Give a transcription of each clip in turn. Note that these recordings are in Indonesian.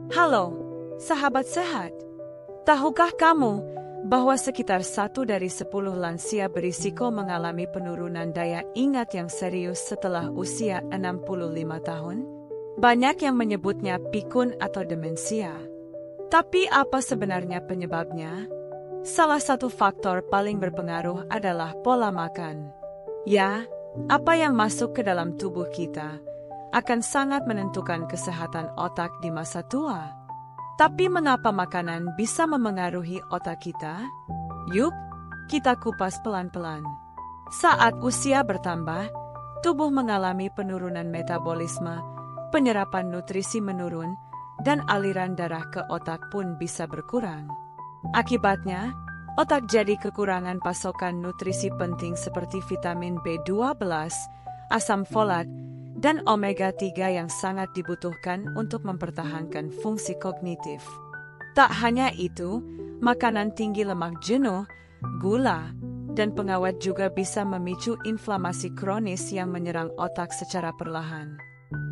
Halo, sahabat sehat. Tahukah kamu bahwa sekitar 1 dari 10 lansia berisiko mengalami penurunan daya ingat yang serius setelah usia 65 tahun? Banyak yang menyebutnya pikun atau demensia. Tapi apa sebenarnya penyebabnya? Salah satu faktor paling berpengaruh adalah pola makan. Ya, apa yang masuk ke dalam tubuh kita akan sangat menentukan kesehatan otak di masa tua. Tapi mengapa makanan bisa memengaruhi otak kita? Yuk, kita kupas pelan-pelan. Saat usia bertambah, tubuh mengalami penurunan metabolisme, penyerapan nutrisi menurun, dan aliran darah ke otak pun bisa berkurang. Akibatnya, otak jadi kekurangan pasokan nutrisi penting seperti vitamin B12, asam folat, dan omega-3 yang sangat dibutuhkan untuk mempertahankan fungsi kognitif. Tak hanya itu, makanan tinggi lemak jenuh, gula, dan pengawet juga bisa memicu inflamasi kronis yang menyerang otak secara perlahan.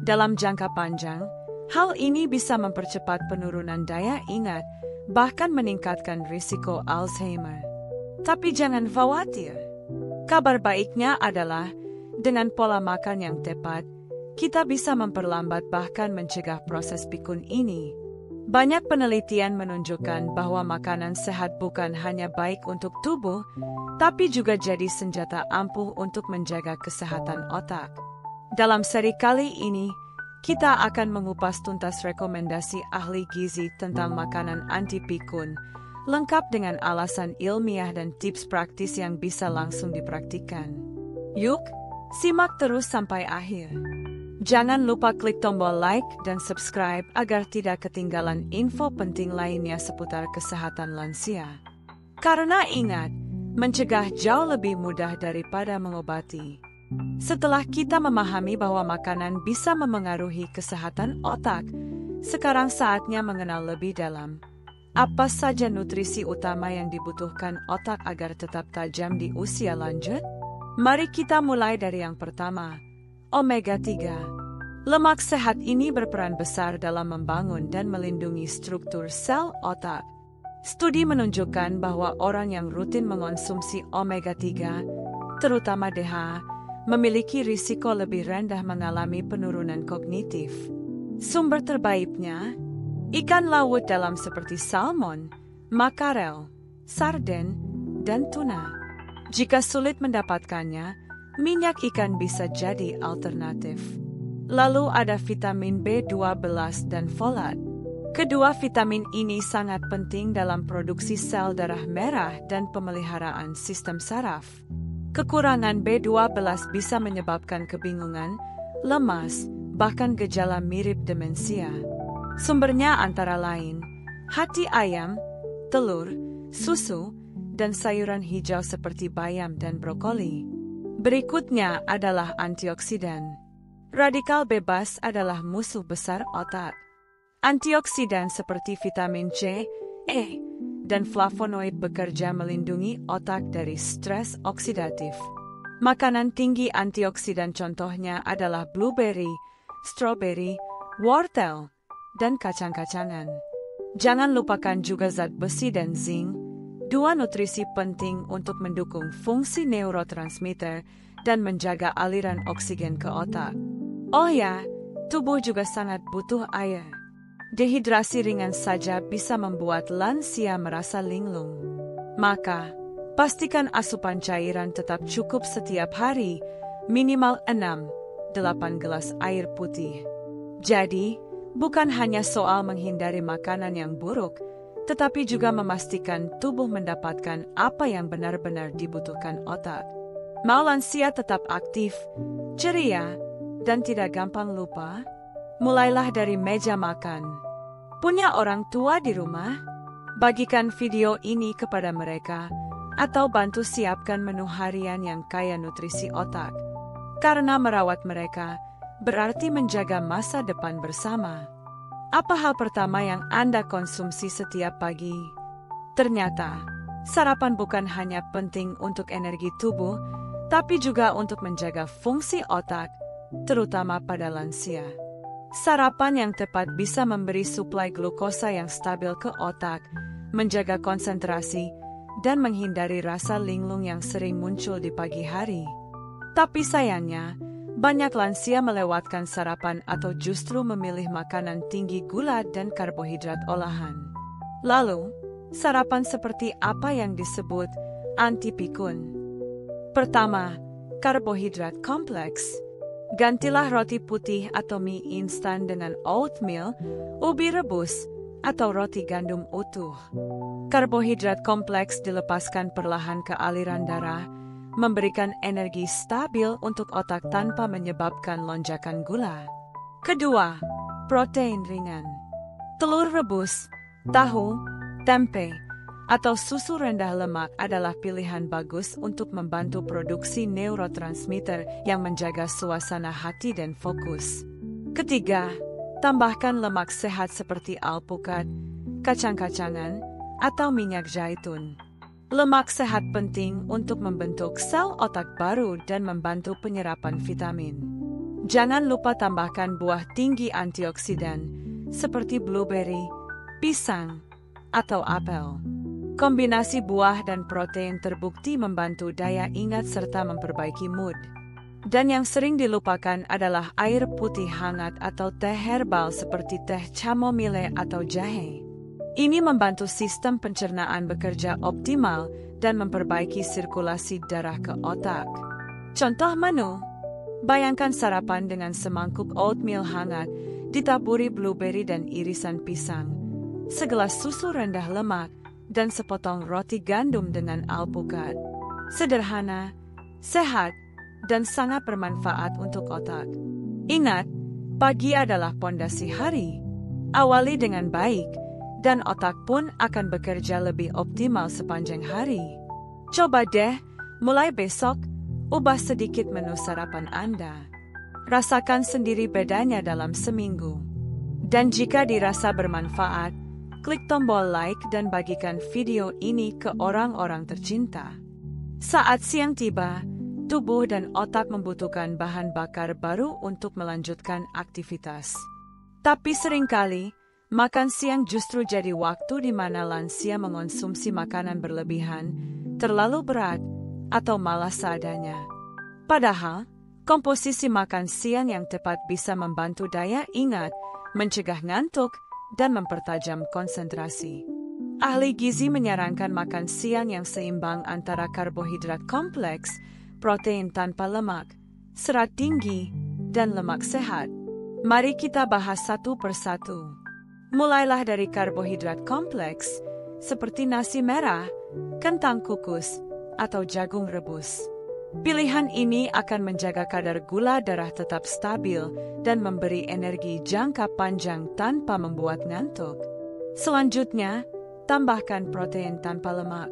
Dalam jangka panjang, hal ini bisa mempercepat penurunan daya ingat, bahkan meningkatkan risiko Alzheimer. Tapi jangan khawatir. Kabar baiknya adalah, dengan pola makan yang tepat, kita bisa memperlambat bahkan mencegah proses pikun ini. Banyak penelitian menunjukkan bahwa makanan sehat bukan hanya baik untuk tubuh, tapi juga jadi senjata ampuh untuk menjaga kesehatan otak. Dalam seri kali ini, kita akan mengupas tuntas rekomendasi ahli gizi tentang makanan anti pikun, lengkap dengan alasan ilmiah dan tips praktis yang bisa langsung dipraktikkan. Yuk, simak terus sampai akhir. Jangan lupa klik tombol like dan subscribe agar tidak ketinggalan info penting lainnya seputar kesehatan lansia. Karena ingat, mencegah jauh lebih mudah daripada mengobati. Setelah kita memahami bahwa makanan bisa memengaruhi kesehatan otak, sekarang saatnya mengenal lebih dalam. Apa saja nutrisi utama yang dibutuhkan otak agar tetap tajam di usia lanjut? Mari kita mulai dari yang pertama, omega-3. Lemak sehat ini berperan besar dalam membangun dan melindungi struktur sel otak. Studi menunjukkan bahwa orang yang rutin mengonsumsi omega-3, terutama DHA, memiliki risiko lebih rendah mengalami penurunan kognitif. Sumber terbaiknya, ikan laut dalam seperti salmon, makarel, sarden, dan tuna. Jika sulit mendapatkannya, minyak ikan bisa jadi alternatif. Lalu ada vitamin B12 dan folat. Kedua vitamin ini sangat penting dalam produksi sel darah merah dan pemeliharaan sistem saraf. Kekurangan B12 bisa menyebabkan kebingungan, lemas, bahkan gejala mirip demensia. Sumbernya antara lain hati ayam, telur, susu, dan sayuran hijau seperti bayam dan brokoli. Berikutnya adalah antioksidan. Radikal bebas adalah musuh besar otak. Antioksidan seperti vitamin C, E, dan flavonoid bekerja melindungi otak dari stres oksidatif. Makanan tinggi antioksidan contohnya adalah blueberry, strawberry, wortel, dan kacang-kacangan. Jangan lupakan juga zat besi dan zinc, dua nutrisi penting untuk mendukung fungsi neurotransmitter dan menjaga aliran oksigen ke otak. Oh ya, tubuh juga sangat butuh air. Dehidrasi ringan saja bisa membuat lansia merasa linglung. Maka, pastikan asupan cairan tetap cukup setiap hari, minimal 6-8 gelas air putih. Jadi, bukan hanya soal menghindari makanan yang buruk, tetapi juga memastikan tubuh mendapatkan apa yang benar-benar dibutuhkan otak. Mau lansia tetap aktif, ceria, dan tidak gampang lupa? Mulailah dari meja makan. Punya orang tua di rumah? Bagikan video ini kepada mereka, atau bantu siapkan menu harian yang kaya nutrisi otak. Karena merawat mereka berarti menjaga masa depan bersama. Apa hal pertama yang Anda konsumsi setiap pagi? Ternyata, sarapan bukan hanya penting untuk energi tubuh, tapi juga untuk menjaga fungsi otak, terutama pada lansia. Sarapan yang tepat bisa memberi suplai glukosa yang stabil ke otak, menjaga konsentrasi, dan menghindari rasa linglung yang sering muncul di pagi hari. Tapi sayangnya, banyak lansia melewatkan sarapan atau justru memilih makanan tinggi gula dan karbohidrat olahan. Lalu, sarapan seperti apa yang disebut anti-pikun? Pertama, karbohidrat kompleks. Gantilah roti putih atau mie instan dengan oatmeal, ubi rebus, atau roti gandum utuh. Karbohidrat kompleks dilepaskan perlahan ke aliran darah, memberikan energi stabil untuk otak tanpa menyebabkan lonjakan gula. Kedua, protein ringan. Telur rebus, tahu, tempe, atau susu rendah lemak adalah pilihan bagus untuk membantu produksi neurotransmitter yang menjaga suasana hati dan fokus. Ketiga, tambahkan lemak sehat seperti alpukat, kacang-kacangan, atau minyak zaitun. Lemak sehat penting untuk membentuk sel otak baru dan membantu penyerapan vitamin. Jangan lupa tambahkan buah tinggi antioksidan seperti blueberry, pisang, atau apel. Kombinasi buah dan protein terbukti membantu daya ingat serta memperbaiki mood. Dan yang sering dilupakan adalah air putih hangat atau teh herbal seperti teh chamomile atau jahe. Ini membantu sistem pencernaan bekerja optimal dan memperbaiki sirkulasi darah ke otak. Contoh menu, bayangkan sarapan dengan semangkuk oatmeal hangat, ditaburi blueberry dan irisan pisang, segelas susu rendah lemak, dan sepotong roti gandum dengan alpukat. Sederhana, sehat, dan sangat bermanfaat untuk otak. Ingat, pagi adalah pondasi hari. Awali dengan baik, dan otak pun akan bekerja lebih optimal sepanjang hari. Coba deh, mulai besok, ubah sedikit menu sarapan Anda. Rasakan sendiri bedanya dalam seminggu. Dan jika dirasa bermanfaat, klik tombol like dan bagikan video ini ke orang-orang tercinta. Saat siang tiba, tubuh dan otak membutuhkan bahan bakar baru untuk melanjutkan aktivitas. Tapi seringkali, makan siang justru jadi waktu di mana lansia mengonsumsi makanan berlebihan, terlalu berat, atau malas seadanya. Padahal, komposisi makan siang yang tepat bisa membantu daya ingat, mencegah ngantuk, dan mempertajam konsentrasi. Ahli gizi menyarankan makan siang yang seimbang antara karbohidrat kompleks, protein tanpa lemak, serat tinggi, dan lemak sehat. Mari kita bahas satu persatu. Mulailah dari karbohidrat kompleks, seperti nasi merah, kentang kukus, atau jagung rebus. Pilihan ini akan menjaga kadar gula darah tetap stabil dan memberi energi jangka panjang tanpa membuat ngantuk. Selanjutnya, tambahkan protein tanpa lemak.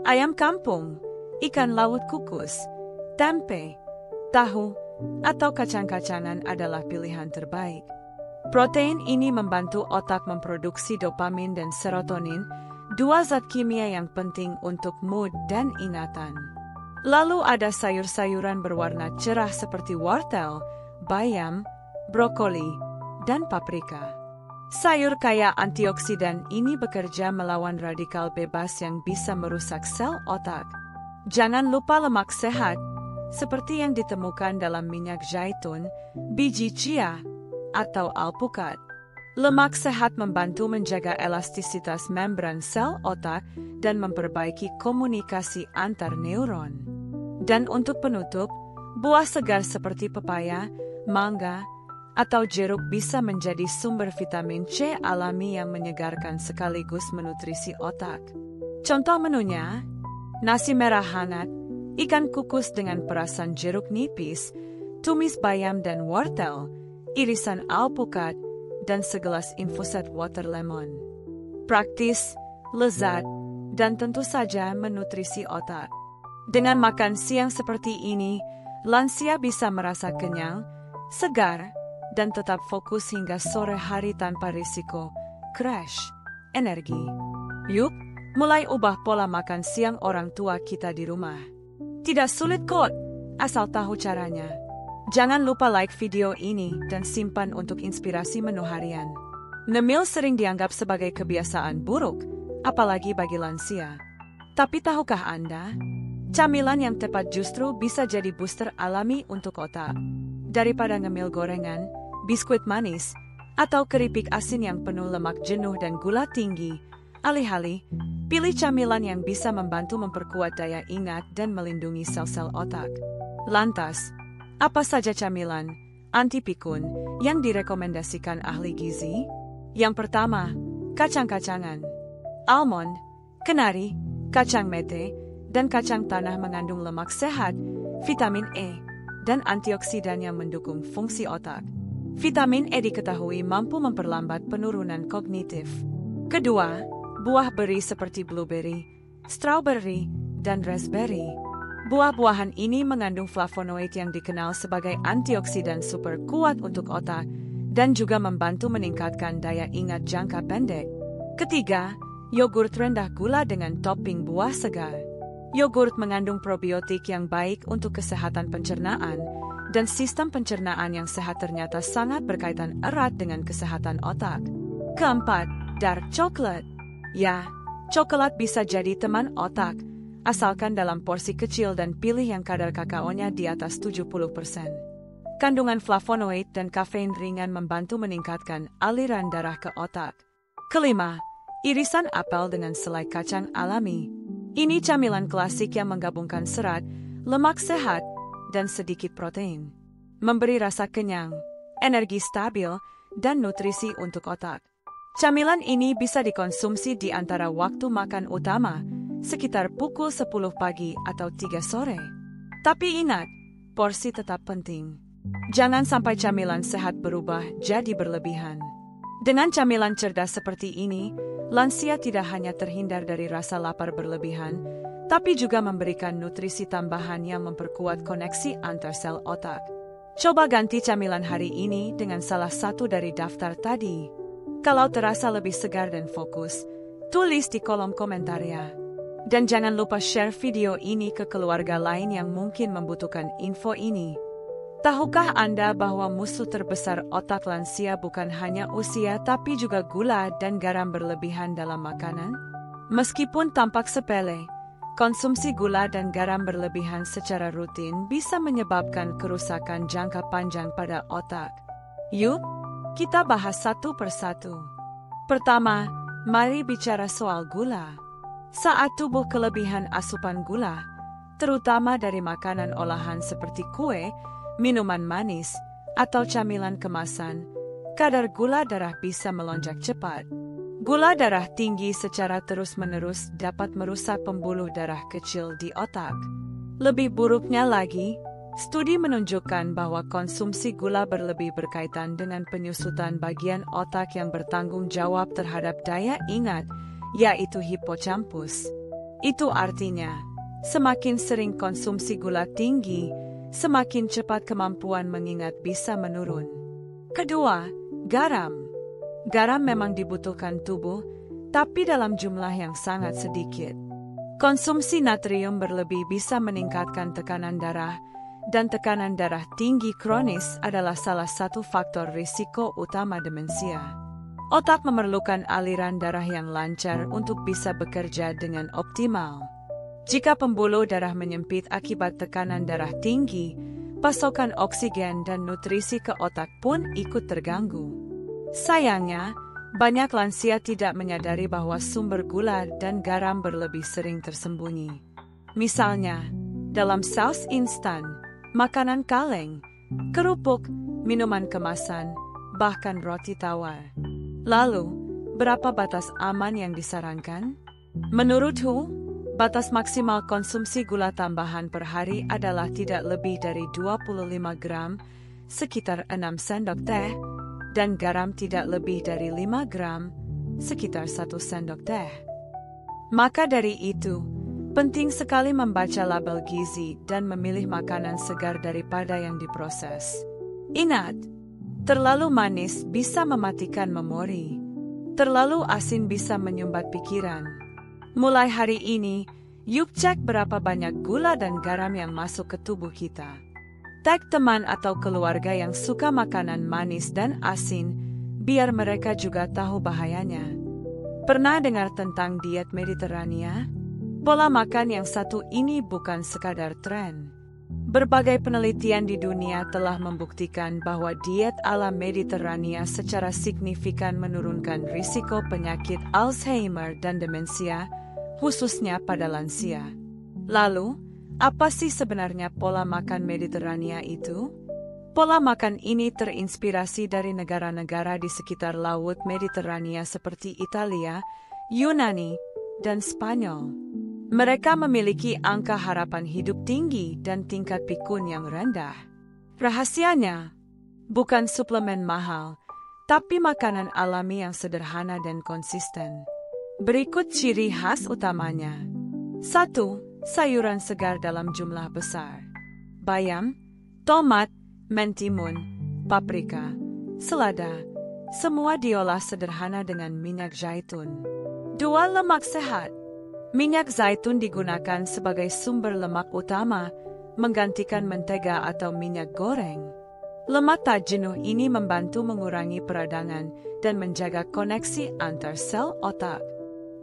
Ayam kampung, ikan laut kukus, tempe, tahu, atau kacang-kacangan adalah pilihan terbaik. Protein ini membantu otak memproduksi dopamin dan serotonin, dua zat kimia yang penting untuk mood dan ingatan. Lalu ada sayur-sayuran berwarna cerah seperti wortel, bayam, brokoli, dan paprika. Sayur kaya antioksidan ini bekerja melawan radikal bebas yang bisa merusak sel otak. Jangan lupa lemak sehat, seperti yang ditemukan dalam minyak zaitun, biji chia, atau alpukat. Lemak sehat membantu menjaga elastisitas membran sel otak dan memperbaiki komunikasi antar neuron. Dan untuk penutup, buah segar seperti pepaya, mangga, atau jeruk bisa menjadi sumber vitamin C alami yang menyegarkan sekaligus menutrisi otak. Contoh menunya, nasi merah hangat, ikan kukus dengan perasan jeruk nipis, tumis bayam dan wortel, irisan alpukat, dan segelas infused water lemon. Praktis, lezat, dan tentu saja menutrisi otak. Dengan makan siang seperti ini, lansia bisa merasa kenyang, segar, dan tetap fokus hingga sore hari tanpa risiko crash energi. Yuk, mulai ubah pola makan siang orang tua kita di rumah. Tidak sulit kok, asal tahu caranya. Jangan lupa like video ini dan simpan untuk inspirasi menu harian. Ngemil sering dianggap sebagai kebiasaan buruk, apalagi bagi lansia. Tapi tahukah Anda? Camilan yang tepat justru bisa jadi booster alami untuk otak. Daripada ngemil gorengan, biskuit manis, atau keripik asin yang penuh lemak jenuh dan gula tinggi, alih-alih, pilih camilan yang bisa membantu memperkuat daya ingat dan melindungi sel-sel otak. Lantas, apa saja camilan anti pikun yang direkomendasikan ahli gizi? Yang pertama, kacang-kacangan. Almond, kenari, kacang mete, dan kacang tanah mengandung lemak sehat, vitamin E, dan antioksidan yang mendukung fungsi otak. Vitamin E diketahui mampu memperlambat penurunan kognitif. Kedua, buah beri seperti blueberry, strawberry, dan raspberry. Buah-buahan ini mengandung flavonoid yang dikenal sebagai antioksidan super kuat untuk otak dan juga membantu meningkatkan daya ingat jangka pendek. Ketiga, yogurt rendah gula dengan topping buah segar. Yogurt mengandung probiotik yang baik untuk kesehatan pencernaan, dan sistem pencernaan yang sehat ternyata sangat berkaitan erat dengan kesehatan otak. Keempat, dark chocolate. Ya, coklat bisa jadi teman otak, asalkan dalam porsi kecil dan pilih yang kadar kakaonya di atas 70%. Kandungan flavonoid dan kafein ringan membantu meningkatkan aliran darah ke otak. Kelima, irisan apel dengan selai kacang alami. Ini camilan klasik yang menggabungkan serat, lemak sehat, dan sedikit protein. Memberi rasa kenyang, energi stabil, dan nutrisi untuk otak. Camilan ini bisa dikonsumsi di antara waktu makan utama, sekitar pukul 10 pagi atau 3 sore. Tapi ingat, porsi tetap penting. Jangan sampai camilan sehat berubah jadi berlebihan. Dengan camilan cerdas seperti ini, lansia tidak hanya terhindar dari rasa lapar berlebihan, tapi juga memberikan nutrisi tambahan yang memperkuat koneksi antar sel otak. Coba ganti camilan hari ini dengan salah satu dari daftar tadi. Kalau terasa lebih segar dan fokus, tulis di kolom komentar ya. Dan jangan lupa share video ini ke keluarga lain yang mungkin membutuhkan info ini. Tahukah Anda bahwa musuh terbesar otak lansia bukan hanya usia tapi juga gula dan garam berlebihan dalam makanan? Meskipun tampak sepele, konsumsi gula dan garam berlebihan secara rutin bisa menyebabkan kerusakan jangka panjang pada otak. Yuk, kita bahas satu persatu. Pertama, mari bicara soal gula. Saat tubuh kelebihan asupan gula, terutama dari makanan olahan seperti kue, minuman manis, atau camilan kemasan, kadar gula darah bisa melonjak cepat. Gula darah tinggi secara terus-menerus dapat merusak pembuluh darah kecil di otak. Lebih buruknya lagi, studi menunjukkan bahwa konsumsi gula berlebih berkaitan dengan penyusutan bagian otak yang bertanggung jawab terhadap daya ingat, yaitu hipocampus. Itu artinya, semakin sering konsumsi gula tinggi, semakin cepat kemampuan mengingat bisa menurun. Kedua, garam. Garam memang dibutuhkan tubuh, tapi dalam jumlah yang sangat sedikit. Konsumsi natrium berlebih bisa meningkatkan tekanan darah, dan tekanan darah tinggi kronis adalah salah satu faktor risiko utama demensia. Otak memerlukan aliran darah yang lancar untuk bisa bekerja dengan optimal. Jika pembuluh darah menyempit akibat tekanan darah tinggi, pasokan oksigen dan nutrisi ke otak pun ikut terganggu. Sayangnya, banyak lansia tidak menyadari bahwa sumber gula dan garam berlebih sering tersembunyi. Misalnya, dalam saus instan, makanan kaleng, kerupuk, minuman kemasan, bahkan roti tawar. Lalu, berapa batas aman yang disarankan? Menurut WHO, batas maksimal konsumsi gula tambahan per hari adalah tidak lebih dari 25 gram, sekitar 6 sendok teh, dan garam tidak lebih dari 5 gram, sekitar 1 sendok teh. Maka dari itu, penting sekali membaca label gizi dan memilih makanan segar daripada yang diproses. Ingat, terlalu manis bisa mematikan memori. Terlalu asin bisa menyumbat pikiran. Mulai hari ini, yuk cek berapa banyak gula dan garam yang masuk ke tubuh kita. Tag teman atau keluarga yang suka makanan manis dan asin, biar mereka juga tahu bahayanya. Pernah dengar tentang diet Mediterania? Pola makan yang satu ini bukan sekadar tren. Berbagai penelitian di dunia telah membuktikan bahwa diet ala Mediterania secara signifikan menurunkan risiko penyakit Alzheimer dan demensia, khususnya pada lansia. Lalu, apa sih sebenarnya pola makan Mediterania itu? Pola makan ini terinspirasi dari negara-negara di sekitar Laut Mediterania seperti Italia, Yunani, dan Spanyol. Mereka memiliki angka harapan hidup tinggi dan tingkat pikun yang rendah. Rahasianya bukan suplemen mahal, tapi makanan alami yang sederhana dan konsisten. Berikut ciri khas utamanya. 1. Sayuran segar dalam jumlah besar. Bayam, tomat, mentimun, paprika, selada, semua diolah sederhana dengan minyak zaitun. 2. Lemak sehat. Minyak zaitun digunakan sebagai sumber lemak utama, menggantikan mentega atau minyak goreng. Lemak tak jenuh ini membantu mengurangi peradangan dan menjaga koneksi antar sel otak.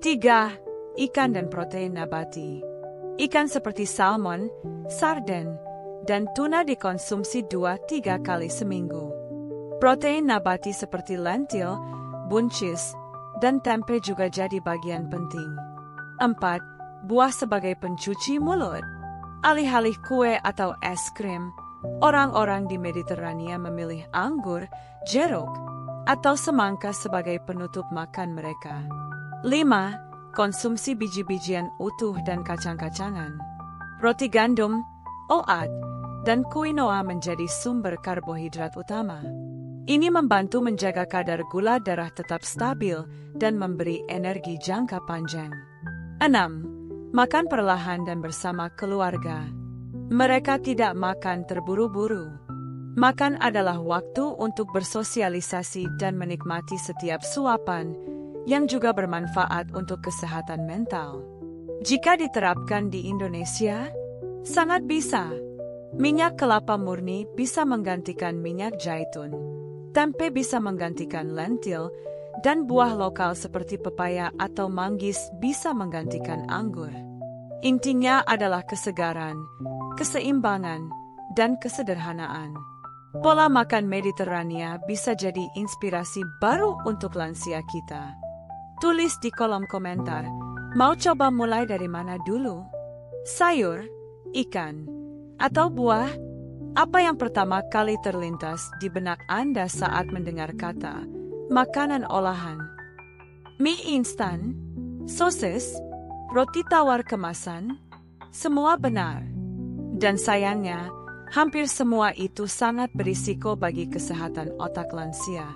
3. Ikan dan protein nabati. Ikan seperti salmon, sarden, dan tuna dikonsumsi 2-3 kali seminggu. Protein nabati seperti lentil, buncis, dan tempe juga jadi bagian penting. 4. Buah sebagai pencuci mulut. Alih-alih kue atau es krim, orang-orang di Mediterania memilih anggur, jeruk, atau semangka sebagai penutup makan mereka. 5. Konsumsi biji-bijian utuh dan kacang-kacangan. Roti gandum, oat, dan quinoa menjadi sumber karbohidrat utama. Ini membantu menjaga kadar gula darah tetap stabil dan memberi energi jangka panjang. 6. Makan perlahan dan bersama keluarga. Mereka tidak makan terburu-buru. Makan adalah waktu untuk bersosialisasi dan menikmati setiap suapan, yang juga bermanfaat untuk kesehatan mental. Jika diterapkan di Indonesia, sangat bisa. Minyak kelapa murni bisa menggantikan minyak zaitun. Tempe bisa menggantikan lentil, dan buah lokal seperti pepaya atau manggis bisa menggantikan anggur. Intinya adalah kesegaran, keseimbangan, dan kesederhanaan. Pola makan Mediterania bisa jadi inspirasi baru untuk lansia kita. Tulis di kolom komentar, mau coba mulai dari mana dulu? Sayur, ikan, atau buah? Apa yang pertama kali terlintas di benak Anda saat mendengar kata makanan olahan? Mie instan, sosis, roti tawar kemasan, semua benar. Dan sayangnya, hampir semua itu sangat berisiko bagi kesehatan otak lansia.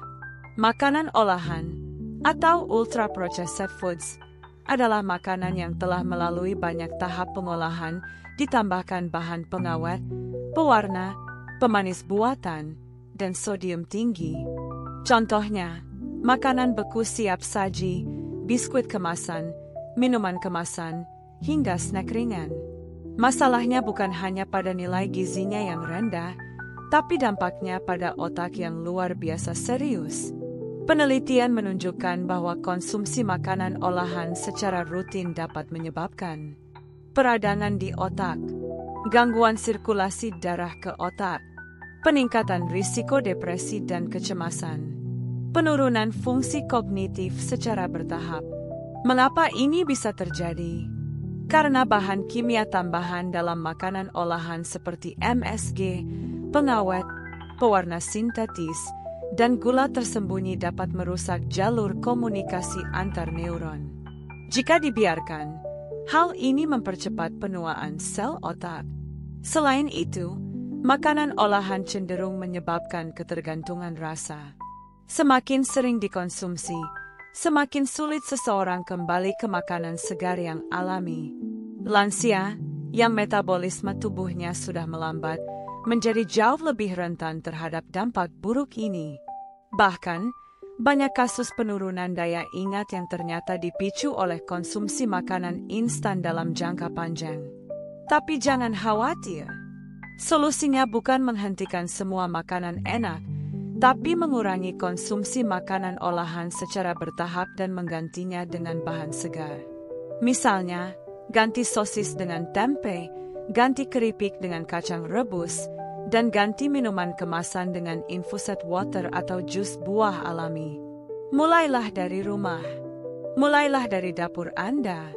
Makanan olahan atau ultra-processed foods adalah makanan yang telah melalui banyak tahap pengolahan, ditambahkan bahan pengawet, pewarna, pemanis buatan, dan sodium tinggi. Contohnya, makanan beku siap saji, biskuit kemasan, minuman kemasan, hingga snack ringan. Masalahnya bukan hanya pada nilai gizinya yang rendah, tapi dampaknya pada otak yang luar biasa serius. Penelitian menunjukkan bahwa konsumsi makanan olahan secara rutin dapat menyebabkan peradangan di otak, gangguan sirkulasi darah ke otak, peningkatan risiko depresi dan kecemasan, penurunan fungsi kognitif secara bertahap. Mengapa ini bisa terjadi? Karena bahan kimia tambahan dalam makanan olahan seperti MSG, pengawet, pewarna sintetis, dan gula tersembunyi dapat merusak jalur komunikasi antar neuron. Jika dibiarkan, hal ini mempercepat penuaan sel otak. Selain itu, makanan olahan cenderung menyebabkan ketergantungan rasa. Semakin sering dikonsumsi, semakin sulit seseorang kembali ke makanan segar yang alami. Lansia, yang metabolisme tubuhnya sudah melambat, menjadi jauh lebih rentan terhadap dampak buruk ini. Bahkan, banyak kasus penurunan daya ingat yang ternyata dipicu oleh konsumsi makanan instan dalam jangka panjang. Tapi jangan khawatir, Solusinya bukan menghentikan semua makanan enak, tapi mengurangi konsumsi makanan olahan secara bertahap dan menggantinya dengan bahan segar. Misalnya, ganti sosis dengan tempe, ganti keripik dengan kacang rebus, dan ganti minuman kemasan dengan infused water atau jus buah alami. Mulailah dari rumah. Mulailah dari dapur Anda.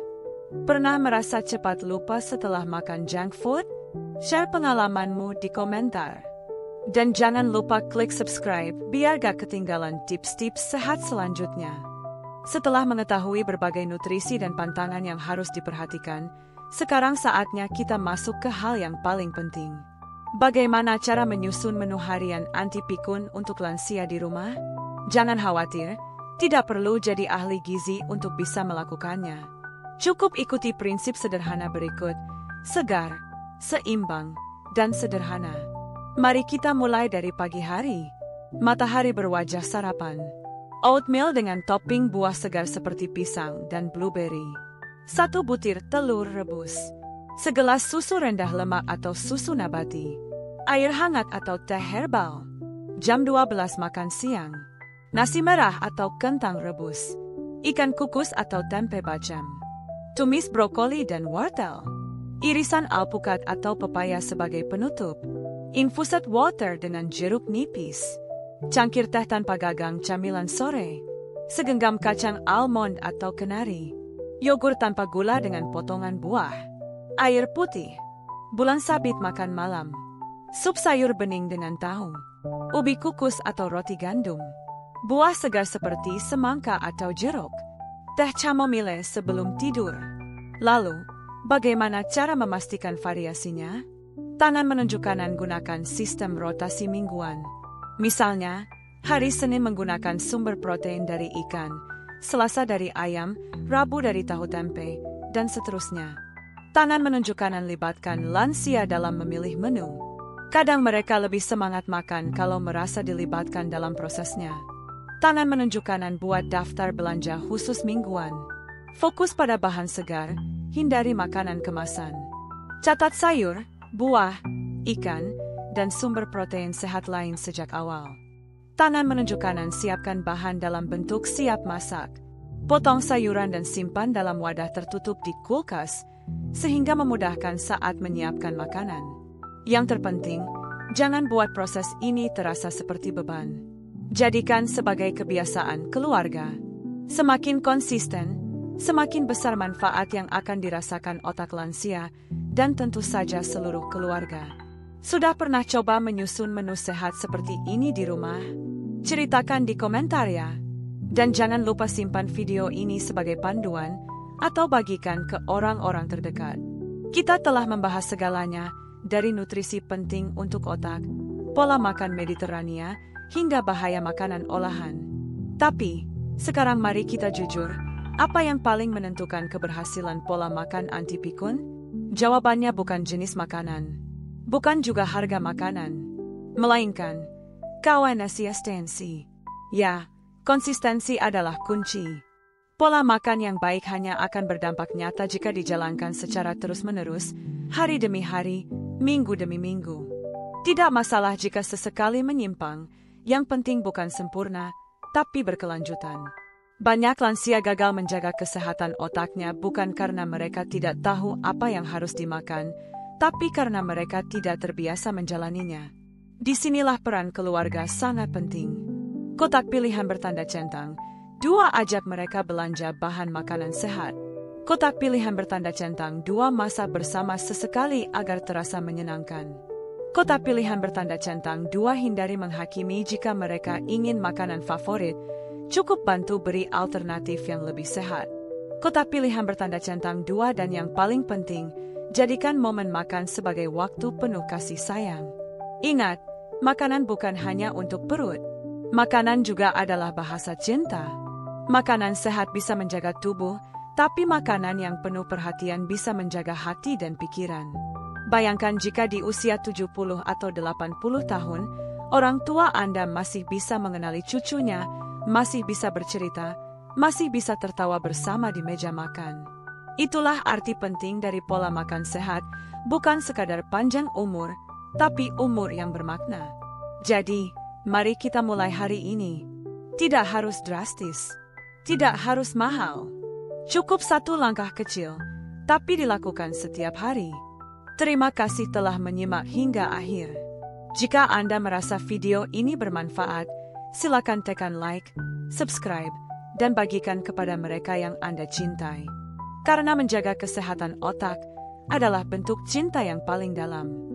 Pernah merasa cepat lupa setelah makan junk food? Share pengalamanmu di komentar. Dan jangan lupa klik subscribe biar gak ketinggalan tips-tips sehat selanjutnya. Setelah mengetahui berbagai nutrisi dan pantangan yang harus diperhatikan, sekarang saatnya kita masuk ke hal yang paling penting. Bagaimana cara menyusun menu harian anti pikun untuk lansia di rumah? Jangan khawatir, tidak perlu jadi ahli gizi untuk bisa melakukannya. Cukup ikuti prinsip sederhana berikut: segar, seimbang, dan sederhana. Mari kita mulai dari pagi hari. Matahari berwajah sarapan. Oatmeal dengan topping buah segar seperti pisang dan blueberry. 1 butir telur rebus. Segelas susu rendah lemak atau susu nabati. Air hangat atau teh herbal. Jam 12 makan siang. Nasi merah atau kentang rebus. Ikan kukus atau tempe bacem. Tumis brokoli dan wortel. Irisan alpukat atau pepaya sebagai penutup. Infused water dengan jeruk nipis. Cangkir teh tanpa gagang camilan sore. Segenggam kacang almond atau kenari. Yogur tanpa gula dengan potongan buah. Air putih. Bulan sabit makan malam. Sup sayur bening dengan tahu. Ubi kukus atau roti gandum. Buah segar seperti semangka atau jeruk. Teh chamomile sebelum tidur. Lalu, bagaimana cara memastikan variasinya? Tangan menunjuk kanan gunakan sistem rotasi mingguan. Misalnya, hari Senin menggunakan sumber protein dari ikan, Selasa dari ayam, Rabu dari tahu tempe, dan seterusnya. Tangan menunjuk kanan libatkan lansia dalam memilih menu. Kadang mereka lebih semangat makan kalau merasa dilibatkan dalam prosesnya. Tangan menunjuk kanan buat daftar belanja khusus mingguan. Fokus pada bahan segar, hindari makanan kemasan. Catat sayur, buah, ikan, dan sumber protein sehat lain sejak awal. Tangan menunjuk kanan siapkan bahan dalam bentuk siap masak. Potong sayuran dan simpan dalam wadah tertutup di kulkas, sehingga memudahkan saat menyiapkan makanan. Yang terpenting, jangan buat proses ini terasa seperti beban. Jadikan sebagai kebiasaan keluarga. Semakin konsisten, semakin besar manfaat yang akan dirasakan otak lansia, dan tentu saja seluruh keluarga. Sudah pernah coba menyusun menu sehat seperti ini di rumah? Ceritakan di komentar ya. Dan jangan lupa simpan video ini sebagai panduan atau bagikan ke orang-orang terdekat. Kita telah membahas segalanya, dari nutrisi penting untuk otak, pola makan Mediterania, hingga bahaya makanan olahan. Tapi, sekarang mari kita jujur, apa yang paling menentukan keberhasilan pola makan anti pikun? Jawabannya bukan jenis makanan, bukan juga harga makanan, melainkan konsistensi. Ya, konsistensi adalah kunci. Pola makan yang baik hanya akan berdampak nyata jika dijalankan secara terus-menerus, hari demi hari, minggu demi minggu. Tidak masalah jika sesekali menyimpang, yang penting bukan sempurna, tapi berkelanjutan. Banyak lansia gagal menjaga kesehatan otaknya bukan karena mereka tidak tahu apa yang harus dimakan, tapi karena mereka tidak terbiasa menjalaninya. Disinilah peran keluarga sangat penting. Kotak pilihan bertanda centang. 2. Ajak mereka belanja bahan makanan sehat. Kotak pilihan bertanda centang 2. Masak bersama sesekali agar terasa menyenangkan. Kotak pilihan bertanda centang 2. Hindari menghakimi jika mereka ingin makanan favorit. Cukup bantu beri alternatif yang lebih sehat. Kotak pilihan bertanda centang 2. Dan yang paling penting, jadikan momen makan sebagai waktu penuh kasih sayang. Ingat, makanan bukan hanya untuk perut. Makanan juga adalah bahasa cinta. Makanan sehat bisa menjaga tubuh, tapi makanan yang penuh perhatian bisa menjaga hati dan pikiran. Bayangkan jika di usia 70 atau 80 tahun, orang tua Anda masih bisa mengenali cucunya, masih bisa bercerita, masih bisa tertawa bersama di meja makan. Itulah arti penting dari pola makan sehat, bukan sekadar panjang umur, tapi umur yang bermakna. Jadi, mari kita mulai hari ini. Tidak harus drastis, tidak harus mahal. Cukup satu langkah kecil, tapi dilakukan setiap hari. Terima kasih telah menyimak hingga akhir. Jika Anda merasa video ini bermanfaat, silakan tekan like, subscribe, dan bagikan kepada mereka yang Anda cintai. Karena menjaga kesehatan otak adalah bentuk cinta yang paling dalam.